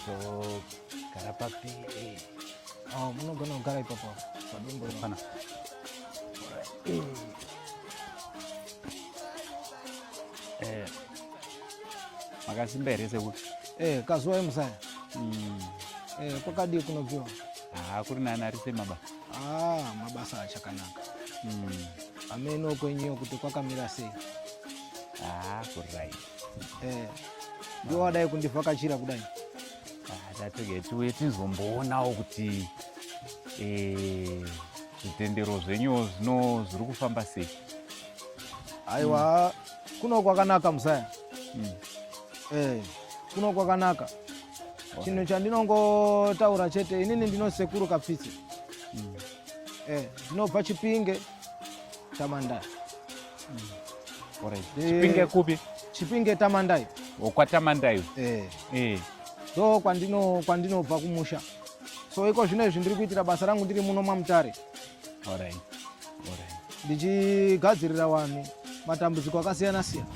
So Karapapi. Oh, munogona kugara ipapo padumbu Pana. Makasimbere sekuti. Kazuwa musaya. Kwakadi kunobviwa. Kuri nani ari semabasa. Mabasa achakanaka. Ameno kwenyewe kuti kwakamira sei. Kurai. Ndio wadai kundivhakachira kudai. Tatege tuwe tizombonawo kuti zvitendero zvenyu zviri kufamba sei. Aiwa, kuno kwakanaka musaya. Kuno kwakanaka. Chinhu chandinongotaura chete, inini ndino Asekuru Kapfitse. Ndinobva Chipinge Tamandai. Chipinge kupi? Chipinge Tamandai. Okwatamandai. Do kwandinobva kumusha. So iko zvino izvi ndiri kuitira basa rangu ndiri muno Mutare. Alright. Ndichigadzirira vanhu matambudziko akasiyana siyana.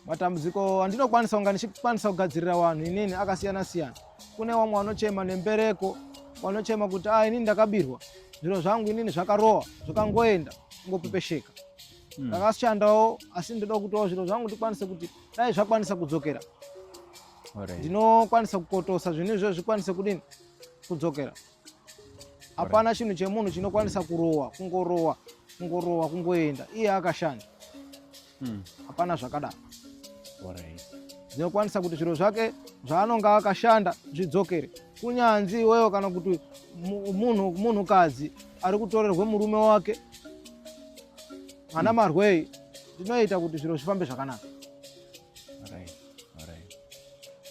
Matambudziko andinokwanisa kunga ndichikwanisa kugadzirira vanhu inini akasiyana siyana. Kune vamwe vanochema nembereko, vanochema kuti inini ndakabirwa. Zviro zvangu inini zvakarowa, zvakangoenda, ngopepesheka. Ndakashandawo asi ndoda kutiwo zviro zvangu ndikwanise kuti dai zvakwanisa kudzokera. Ndinokwanisa kukotosa zvinhu izvo zvikwanise kudini kudzokera. Hapana chinhu chemunhu chinokwanisa kurowa, kungorowa kungoenda iye akashanda. Hapana zvakadaro. Zvinokwanisa kuti zviro zvake zvaanonga akashanda zvidzokere. Kunyanzi iwewe kana kuti munhukadzi ari kutorerwe murume wake ana marwei, ndinoita kuti zviro zvifambe zvakanaka.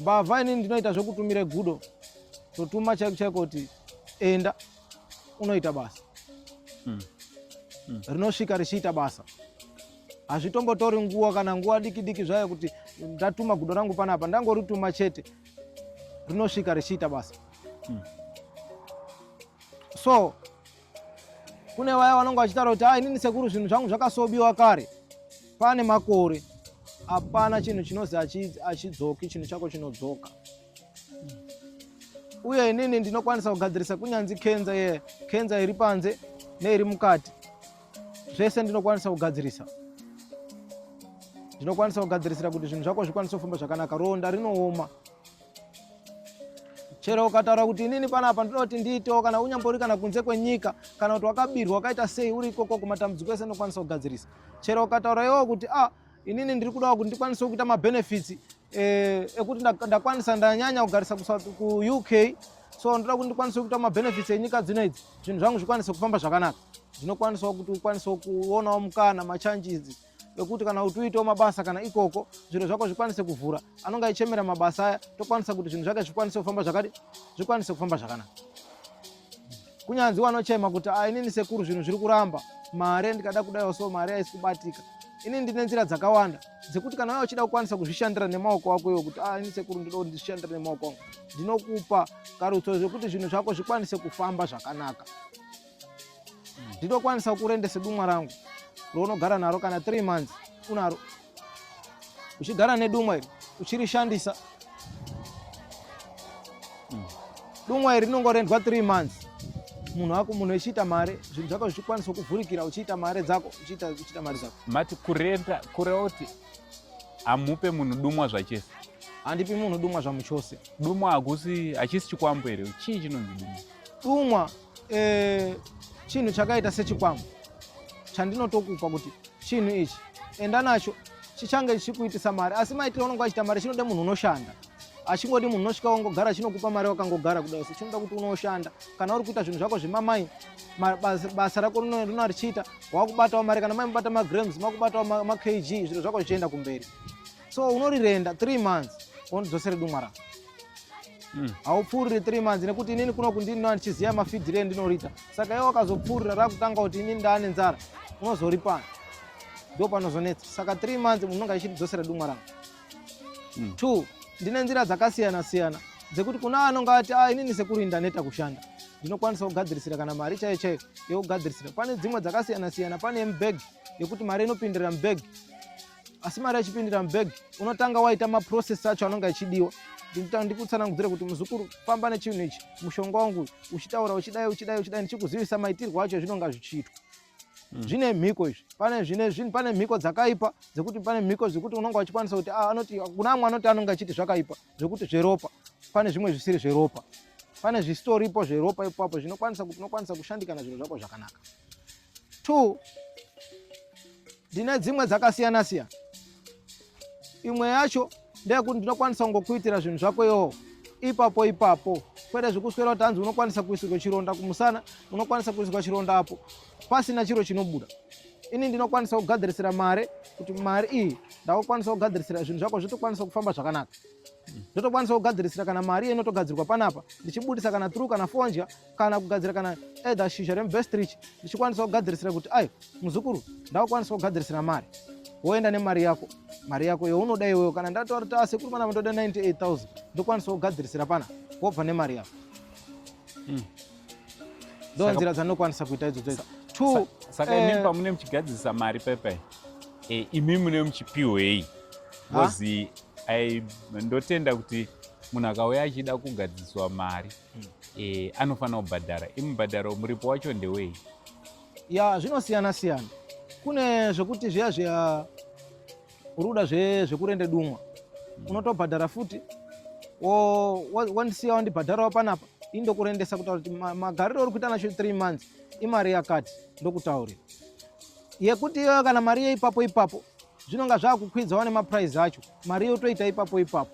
Mbavha inini ndinoita zvokutumire gudo, totuma chaiko kuti enda unoita basa. Rinosvika richiita basa. Hazvitombotori nguva kana nguva diki zvayo kuti ndatuma gudo rangu panapa, ndangorituma chete, rinosvika richiita basa. So kune vaya vanonga vachitaura kuti inini Sekuru zvinhu zvangu zvakasobiwa kare, pane makore. Hapana chinhu chinozi achidzoki, chinhu chako chinodzoka. Uye inini ndinokwanisa kugadzirisa kunyanzi kenza iri panze neiri mukati. Zvese ndinokwanisa kugadzirisa. Ndinokwanisa kugadzirisira kuti zvinhu zvako zvikwanisa kufamba zvakanaka. Ronda rinooma. Chero ukataura kuti inini panapa ndoda kuti ndiitewo kana unyambori kana kunze kwenyika kana kuti wakabirwa wakaita sei uri ikoko kumatambudziko ese ndinokwanisa kugadzirisa. Chero ukataura iwewe kuti inini ndiri kudawo kuti ndikwanise kuita mabenefits ekuti ndakwanisa ndanyanya kugarisa ku UK, so ndoda kuti ndikwanise kuita mabenefits enyika dzinedzi, zvinhu zvangu zvikwanise kufamba zvakanaka. Ndinokwanisawo kuti ukwanise kuonawo mukana machanges ekuti kana kuti uitewo mabasa kana ikoko zviro zvako zvikwanise kuvhura. Anonga ichemera mabasa aya tokwanisa kuti zvinhu zvake zvikwanise kufamba zvakanaka. Kunyanzi wanochema kuti inini Sekuru zvinhu zviri kuramba, mare ndikada kudayo so mare haisi kubatika. Inini ndine nzira dzakawanda dzekuti kana wewe uchida kukwanisa kuzvishandira nemaoko ako iwe kuti inini Sekuru ndoda kuti ndishandire nemaoko angu, ndinokupa karutso zvekuti zvinhu zvako zvikwanise kufamba zvakanaka. Ndinokwanisa kurendesa dumwa rangu rounogara naro kana 3 months unaro. Uchigara nedumwa iri uchirishandisa, dumwa iri rinongorendwa 3 months. Munhu echiita mare, zvinhu zvako zvichikwanisa kuvhurikira, uchiita mare dzako, uchiita mare dzako. Mati kureva kuti amupe munhu dumwa zvachese. Handipi munhu dumwa zvamuchose. Dumwa hachisi chikwambo here? Chii chinonzi dumwa? Dumwa chinhu chakaita sechikwambo chandinotokupa kuti chinhu ichi enda nacho chichange chichikuitisa mare. Asi maitiro unonga achiita mare chinode munhu unoshanda. Achingodi munhu unosvika wangogara chinokupa mare wakangogara kudai. So chinoda kuti unoshanda. Kana uri kuita zvinhu zvako zvemamai, basa rako rino richiita, wakubatawo mare. Kana mai mubata magrams, makubatawo makg, zviro zvako zvichienda kumberi. So unorirenda 3 months wondodzosere dumwa rako. Haupfuuriri 3 months nekuti inini kunoku ndino ndichiziva mafidhire endinoriita. Saka iwe wakazopfuurira rakutanga kuti inini ndaane nzara, unozoripana. Ndo panozonetsa. Saka 3 months munhu unonga achidzosera dumwa rangu. 2, ndine nzira dzakasiyana siyana dzekuti kuna anonga ati inini Sekuru ndaneta kushanda, ndinokwanisa kugadzirisira kana mari chaiyo yekugadzirisira. Pane dzimwe dzakasiyana siyana. Pane mbag yekuti mari inopindirira mbag. asi mari yachipindira mbegi unotanga waita maprocess acho anonga achidiwa. Ndikutsanangudzira kuti muzukuru famba nechinhu ichi mushonga wangu uchitaura uchidai ndichikuzivisa maitirwo acho zvinonga zvichiitwa. Zvine mhiko izvi pane mhiko dzakaipa dzekuti pane mhiko zvekuti unonga uchikwanisa kuti anoti kuna amwe anoti anonga achiti zvakaipa zvekuti zveropa pane zvimwe zvisiri zveropa pane zvistoripo zveropa ipapo zvinokwanisa kuti unokwanisa kushandikana zvinhu zvako zvakanaka. 2 ndine dzimwe dzakasiyana siyana. Imwe yacho ndeyekuti ndinokwanisa kungokuitira zvinhu zvako iwo ipapo kwete zvekuswera kuti hanzi unokwanisa kuisirwa chironda kumusana unokwanisa kuisirwa chironda apo pasina chiro chinobuda. Ini ndinokwanisa kugadzirisira mare kuti mari iyi ndakukwanisa kugadzirisira zvinhu zvako zvitokwanisa kufamba zvakanaka. Ndotokwanisa kugadzirisira kana mari inotogadzirwa panapa ndichibudisa kana through kana fonja kana kugadzira kana either shizha remuvestrich ndichikwanisa kugadzirisira kuti ai muzukuru ndakukwanisa kugadzirisira mari woenda nemari yako yaunoda iwewe. Kana ndataura kuti Asekuru pana ndoda 98,000 ndokwanisa kugadzirisira pana wobva nemari yako. Ndo nzira dzanokwanisa kuita idzodzo. Saka imi pamune muchigadzirisa mari pepe imi mune muchipiwei kozi ndotenda kuti munhu akauya achida kugadziriswa mari anofanira kubhadhara. Imi mubhadharo muripo wacho ndewei? Ya zvinosiyana siyana. Kune zvekuti zviya uruda zvekurende dumwa unotobhadhara futi wandisiya wandibhadharawo panapa indokurendesa kutaura kuti magariro uri kuita nacho 3 months imari yakati ndokutaurira. Yekuti iwewe kana mari ipapo zvinonga zvakukwidzawo nemaprice acho mari yotoita ipapo.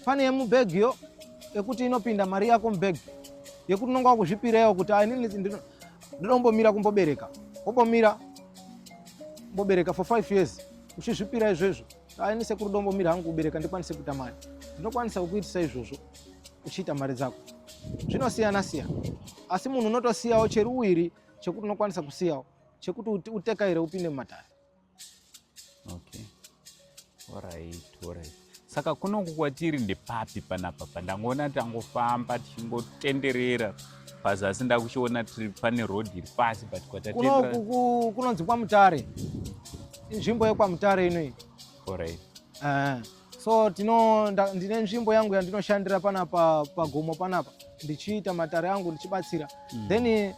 Pane yemubhegiyo yekuti inopinda mari yako mubhegi yekuti unonga wakuzvipirawo kuti inini ndinombomira kumbobereka wombomira mbobereka for 5 years uchizvipira izvozvo ini Sekuru ndombomira hangu kubereka ndikwanise kuita mari ndinokwanisa kukuitisa izvozvo uchiita mari dzako. Zvinosiyana siyana asi munhu unotosiyawo cheruwiri chekuti unokwanisa kusiyawo chekuti utekaire upinde mumatare. Okay. Alright. Saka kunoku kwatiri ndepapi panapa pandangoona tangofamba tichingotenderera pazasi ndakuchiona tiri pane road iri pasi but kwatatenderera kunoku kunonzi kwaMutare. Nzvimbo yekwaMutare inoyi. Alright. So ndine nzvimbo yangu yandinoshandira panapa pagomo panapa ndichiita matare yangu ndichibatsira. Then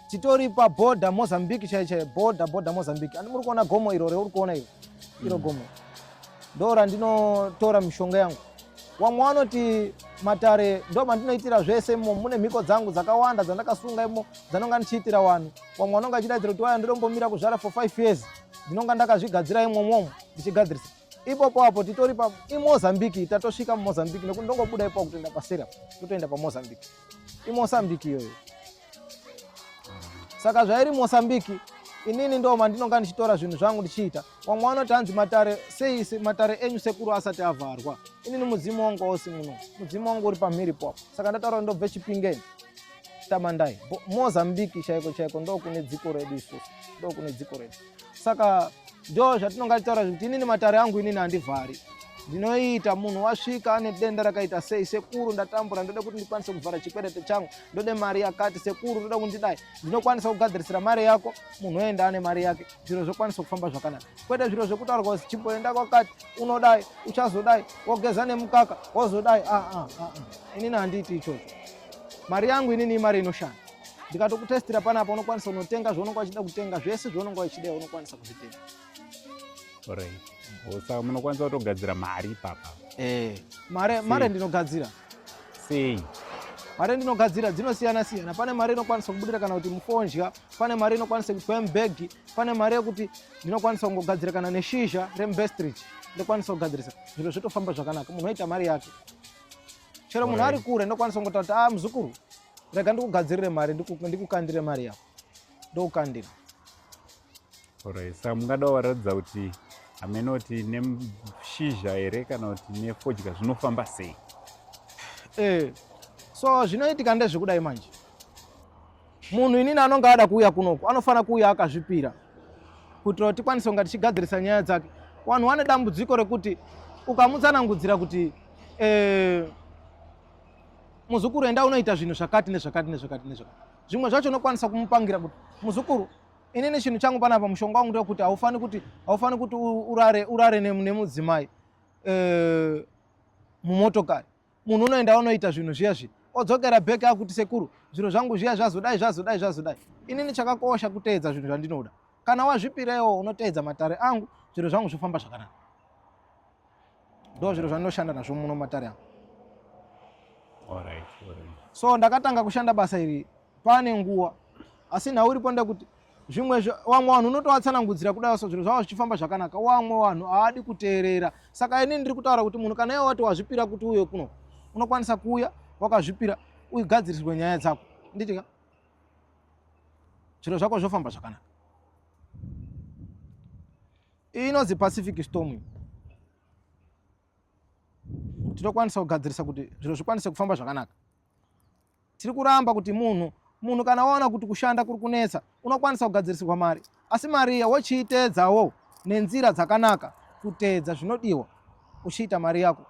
titori paborder Mozambique chaichai border Mozambique. Andi muri kuona gomo iro reuri kuona iro gomo. Ndora ndinotora mishonga yangu. Wamwe vanoti Matare ndo mandinoitira zvese mune mhiko dzangu dzakawanda dzandakasunga imo dzanonga ndichiitira vanhu. Wamwe vanonga achidaidzira kuti waya ndirombombira kuzvara for 5 years ndinonga ndakazvigadzira imwomwo ndichigadzirisa. Ipopo apo titori iMozambique tatosvika muMozambique nekuti ndongobuda ipapo kutoenda pasera totoenda paMozambique. iMozambique iyoyo. Saka zvairi Mozambique inini ndo mandinonga ndichitora zvinhu zvangu ndichiita. Wamwe vanoti hanzi Matare seisi Matare enyu Sekuru asati avharwa. Inini mudzimu wangu wose muno mudzimu wangu uri pamhiripo. Saka ndataura ndobve Chipingeni tamandai Mozambique chaiko ndo kune dziko redu isusu ndo kune dziko redu. Saka ndo zvatinonga tichitaura kuti inini Matare yangu inini handivhari. Ndinoita munhu wasvika ane denda rakaita sei Sekuru ndatambura ndode kuti ndikwanise kuvhara chikwerete changu ndode mari yakati Sekuru ndoda kundidai ndinokwanisa kugadzirisira mari yako munhu oenda ane mari yake zviro zvokwanisa kufamba zvakanaka. Kwete zviro zvekutaurwa kuti chimboenda kwakati unodai uchazodai wogeza nemukaka wozodai inini handiiti ichocho. Mari yangu inini imari inoshanda. Ndikatokutestira panapa unokwanisa unotenga zvaunonga uchida kutenga zvese zvaunonga uchida unokwanisa kuzvitenga. Alright. Saka munokwanisa kutogadzira mari ipapa. Mare ndinogadzira. Sei? Mari ndinogadzira dzinosiyana siyana. Pane mari inokwanisa kubudira kana kuti mufonja, pane mari inokwanisa kuitwa mbegi, pane mari yekuti ndinokwanisa kungogadzira kana neshizha remuvestrich ndokwanisa kugadzirisa. Zviro zvitofamba zvakanaka. Munhu oita mari yake. Chero munhu ari kure ndokwanisa kungotaura kuti muzukuru rega ndikugadzirire mari ndikukandire mari yako. Ndokukandira. Alright. Saka mungada waratidza kuti amenoti neshizha here kana kuti nefodya zvinofamba sei? So zvinoitika ndezvekudai manje. Munhu inini anonga ada kuuya kunoku anofana kuuya akazvipira kuitira kuti tikwanise kunga tichigadzirisa nyaya dzake. Vanhu vane dambudziko rekuti ukamutsanangudzira kuti muzukuru enda unoita zvinhu zvakati nezvakati. Zvimwe zvacho unokwanisa kumupangira kuti muzukuru inini chinhu changu panapa mushonga wangu ndekuti haufani kuti urare nemudzimai mumotokari. Munhu unoenda unoita zvinhu zviya odzokera bheki akuti sekuru zviro zvangu zviya zvazodai. Inini chakakosha kuteedza zvinhu zvandinoda. Kana wazvipirewo unoteedza matare angu, zviro zvangu zvofamba zvakanaka. Ndo zviro zvandinoshanda nazvo muno matare angu. Alright. So ndakatanga kushanda basa iri pane nguwa, asi nhau iripo ndekuti zvimwe wamwe vanhu unotovatsanangudzira kudai so zviro zvavo zvichifamba zvakanaka, wamwe vanhu haadi kuteerera. Saka inini ndiri kutaura kuti munhu kana iwe wati wazvipira kuti uye kuno, unokwanisa kuuya wakazvipira ugadziriswe nyaya dzako, nditika zviro zvako zvofamba zvakanaka. Inonzi Pacific Storm. Tinokwanisa kugadzirisa kuti zviro zvikwanise kufamba zvakanaka. Tiri kuramba kuti munhu kana waona kuti kushanda kuri kunetsa unokwanisa kugadzirisirwa mari, asi mari iya wochiiteedzawo nenzira dzakanaka, kuteedza zvinodiwa uchiita mari yako.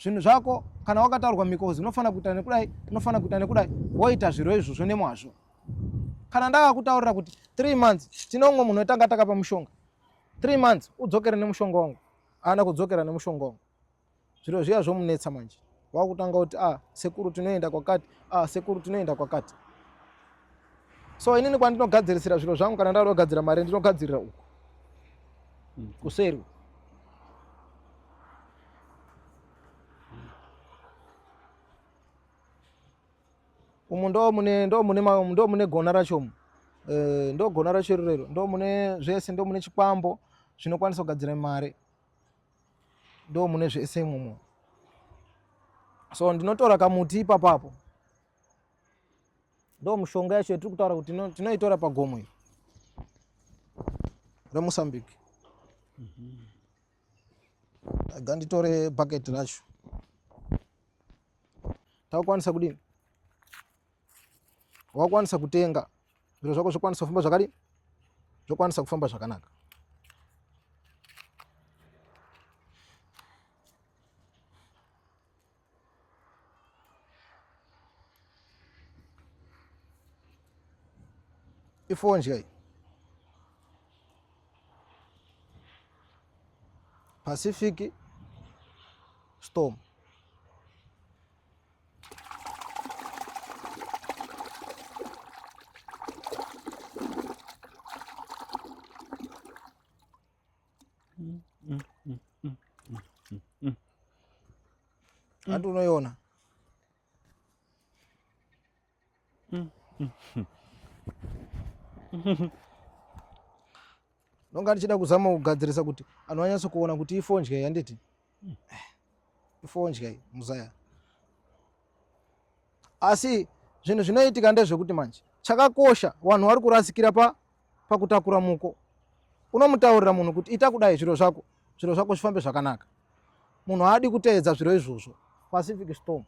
Zvinhu zvako kana wakataurwa mikozi unofana kuita nekudai, unofana kuita nekudai, woita zviro izvozvo nemwazvo. Kana ndakakutaurira kuti 3 months tinomwe munhu wetanga takapa mushonga, 3 months udzokere nemushonga wangu, haana kudzokera nemushonga wangu, zviro zviya zvomunetsa manje. Wakutanga kuti sekuru tinoenda kwakati, sekuru tinoenda kwakati. So inini kwandinogadzirisira zviro zvangu kana ndada kugadzira mari ndinogadzirira uku kuseri. Umu ndo mune gona racho, ndo gona racho iroro, ndo mune zvese, ndo mune chikwambo zvinokwanisa kugadzira mari, ndo mune zvese imomo. So ndinotora kamuti ipapapo, ndo mushonga yacho yatiri kutaura kuti tinoitora pagomo iri reMozambique. Nganditore bucket racho, takukwanisa kudini, wakwanisa kutenga zviro zvako zvokwanisa kufamba zvakadini, zvokwanisa kufamba zvakanaka. Ifonje Pacific Storm. Antu unoiona nonga ndichida kuzama kugadzirisa kuti anhu anyatso kuona kuti ifonje yanditi ifonje muzaya. Asi zvinhu zvinoitika ndezvekuti manje chakakosha vanhu vari kurasikira pakutakura muko. Unomutaurira munhu kuti ita kudai zviro zvako zvifambe zvakanaka. Munhu haadi kuteedza zviro izvozvo. Pacific Storm.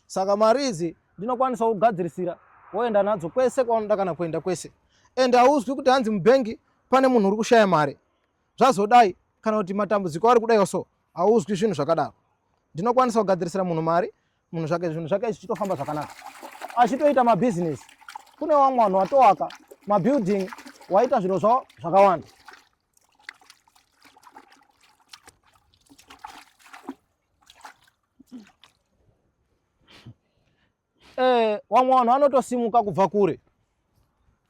Saka mari idzi ndinokwanisa kugadzirisira woenda nadzo kwese kwaunoda kana kuenda kwese. Ende hauzwi kuti hanzi mubhengi pane munhu uri kushaya mari. Zvazodai kana kuti matambudziko ari kudai so, hauzwi zvinhu zvakadaro. Ndinokwanisa kugadzirisira munhu mari, zvinhu zvake zvichitofamba zvakanaka. Achitoita mabusiness. Kune wamwe vanhu watowaka mabuilding, waita zviro zvavo zvakawanda. Wamwe vanhu vanotosimuka kubva kure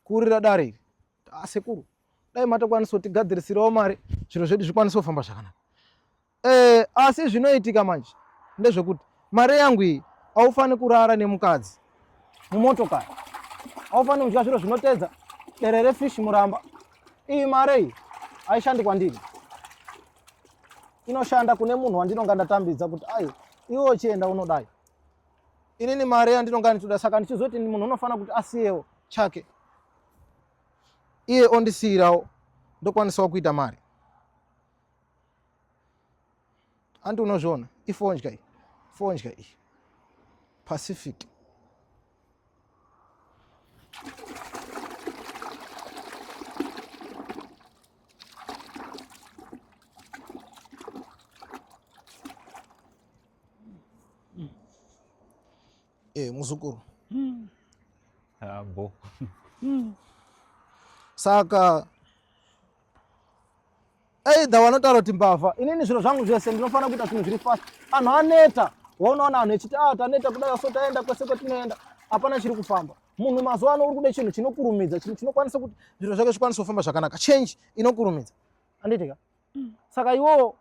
kurira dare iri. Asekuru, dai matokwanisa kutigadzirisirawo mari, zviro zvedu zvikwanisa kufamba zvakanaka. Asi zvinoitika manje ndezvekuti mari yangu iyi haufani kurara nemukadzi mumotokari, haufani kudya zviro zvinotedza derere fish muramba. Iyi mari iyi haishandi kwandiri, inoshanda kune munhu wandinonga ndatambidza kuti iwe uchienda unodai. Inini mari yandinonga nditoda, saka ndichizoti munhu unofana kuti asiyewo chake, iye ondisiyirawo ndokwanisawo kuita mari. Anti unozviona ifonje iyi Pacific. muzukuru. Abo. Saka aidha vanotaura kuti mbavha, inini zviro zvangu zvese ndinofanira kuita zvinhu zviri fast. Anhu aneta, waunoona anhu echiti taneta kudai so taenda kwese kwatinoenda hapana chiri kufamba. Munhu mazuva ano uri kude chinhu chinokurumidza, chinhu chinokwanisa kuti zviro zvake zvikwanise kufamba zvakanaka. Change inokurumidza. Anditika? Saka iwo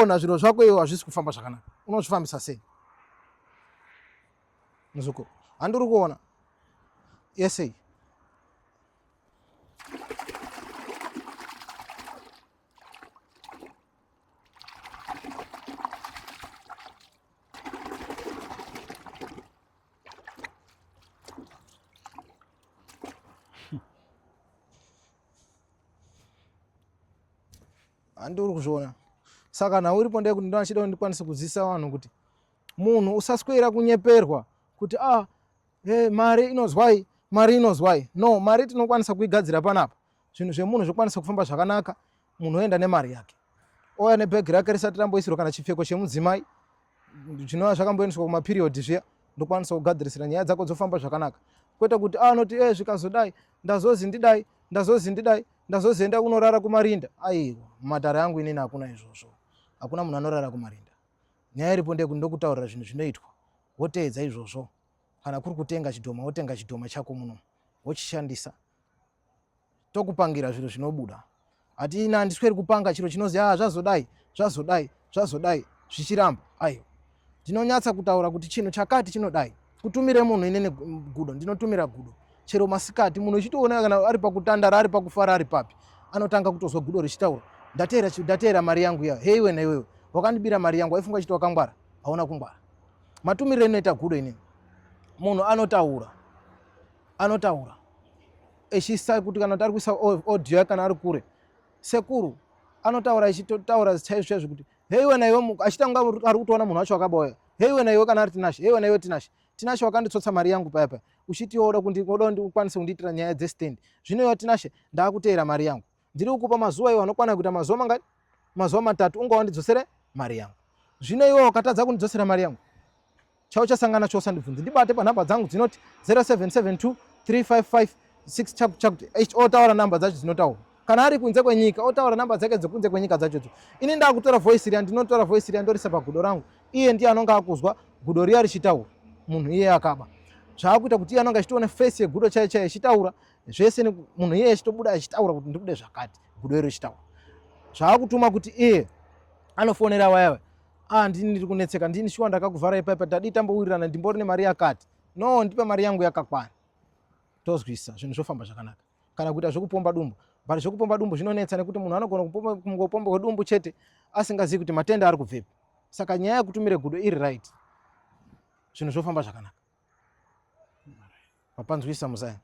na zviro zvako iwo hazvisi kufamba zvakanaka. Unozvifambisa sei? Muzukuru, handiri kuona. Yesei. Handiri kuzviona. Saka nawe uripo ndeye kuti ndinachida kuti ndikwanise kuziisa vanhu kuti munhu usaswera kunyeperwa kuti mari inozwai. No, mari tinokwanisa kuigadzira panapa. Zvinhu zvemunhu zvokwanisa kufamba zvakanaka, munhu oenda nemari yake. Ouya nebhegi rake risati ramboisirwa kana chipfeko chemudzimai, zvinova zvakamboendeswa kumaperiod zviya, ndokwanisa kugadzirisira nyaya dzako dzofamba zvakanaka. Kwete kuti anoti zvikazodai ndazozienda kunorara kumarinda. Aiwa, mumatare yangu inini hakuna izvozvo. Hakuna munhu anorara kumarinda. Nyaya iripo ndeyekuti ndokutaurira zvinhu zvinoitwa, woteedza izvozvo. Kana kuri kutenga chidhoma, wotenga chidhoma chako muno, wochishandisa. Tokupangira zviro zvinobuda. Hatina handisweri kupanga chiro chinozi zvazodai zvichiramba. Aiwa, ndinonyatsa kutaura kuti chinhu chakati chinodai. Kutumire munhu inene gudo, ndinotumira gudo. Chero masikati munhu uchitoona kana ari pakutandara, ari pakufara, ari papi, anotanga kutozwa gudo richitaura. Ndatera mari yangu ya. Heiwe na iwewe, wakandibira mari yangu, waifunga chiti wakangwara, hauna kungwara. Matumire inoita gudo inini. Munhu anotaura. Echisa kuti kana ari kuisa audio kana ari kure. Sekuru anotaura echitaura chaizvo kuti heiwe na iwe, achitanga ari kutoona munhu wacho akabauya. Heiwe na iwe kana ari Tinashe, heiwe na iwe Tinashe wakanditsotsa mari yangu paya. Uchiti oda ukwanise kundiitira nyaya dzestand. Zvino iwe Tinashe ndakuteera mari yangu. Ndiri kukupa mazuva iwo anokwana kuita mazuva mangani? Mazuva 3 unga wandidzosere mari yangu. Zvino iwe wakatadza kundidzosera mari yangu. Chauchasangana chose ndibvunze. Ndibate panhamba dzangu dzinoti 0772 355 6 chakuti otaura namba dzacho dzinotaura. Kana ari kunze kwenyika otaura namba dzake dzokunze kwenyika dzachodzo. Ini ndakutora voice ria, ndinotora voice ria ndorisa pagudo rangu. Iye ndiye anonga akuzwa gudo riya richitaura. Munhu iye akaba. Zvakuita kuti iye anonga achitoona face yegudo chaiye achitaura. Zvese munhu iye achitobuda achitaura kuti ndikude zvakati, gudo iri richitaura. Zvakutuma kuti iye anofonera wayawe. Ndini ndiri kunetseka, ndini shuwa ndakakuvhara ipapo, ndadi tambowirirana, ndimbori nemari yakati. No, ndipe mari yangu yakakwana. Tozwisa zvinhu zvofamba zvakanaka. Kana kuita zvokupomba dumbu. Bari zvokupomba dumbu zvinonetsa nekuti munhu anogona kupomba dumbu chete asingazivi kuti matenda ari kubvepi. Saka nyaya yekutumire gudo iri right. Zvinhu zvofamba zvakanaka. Papanzwisa muzaya.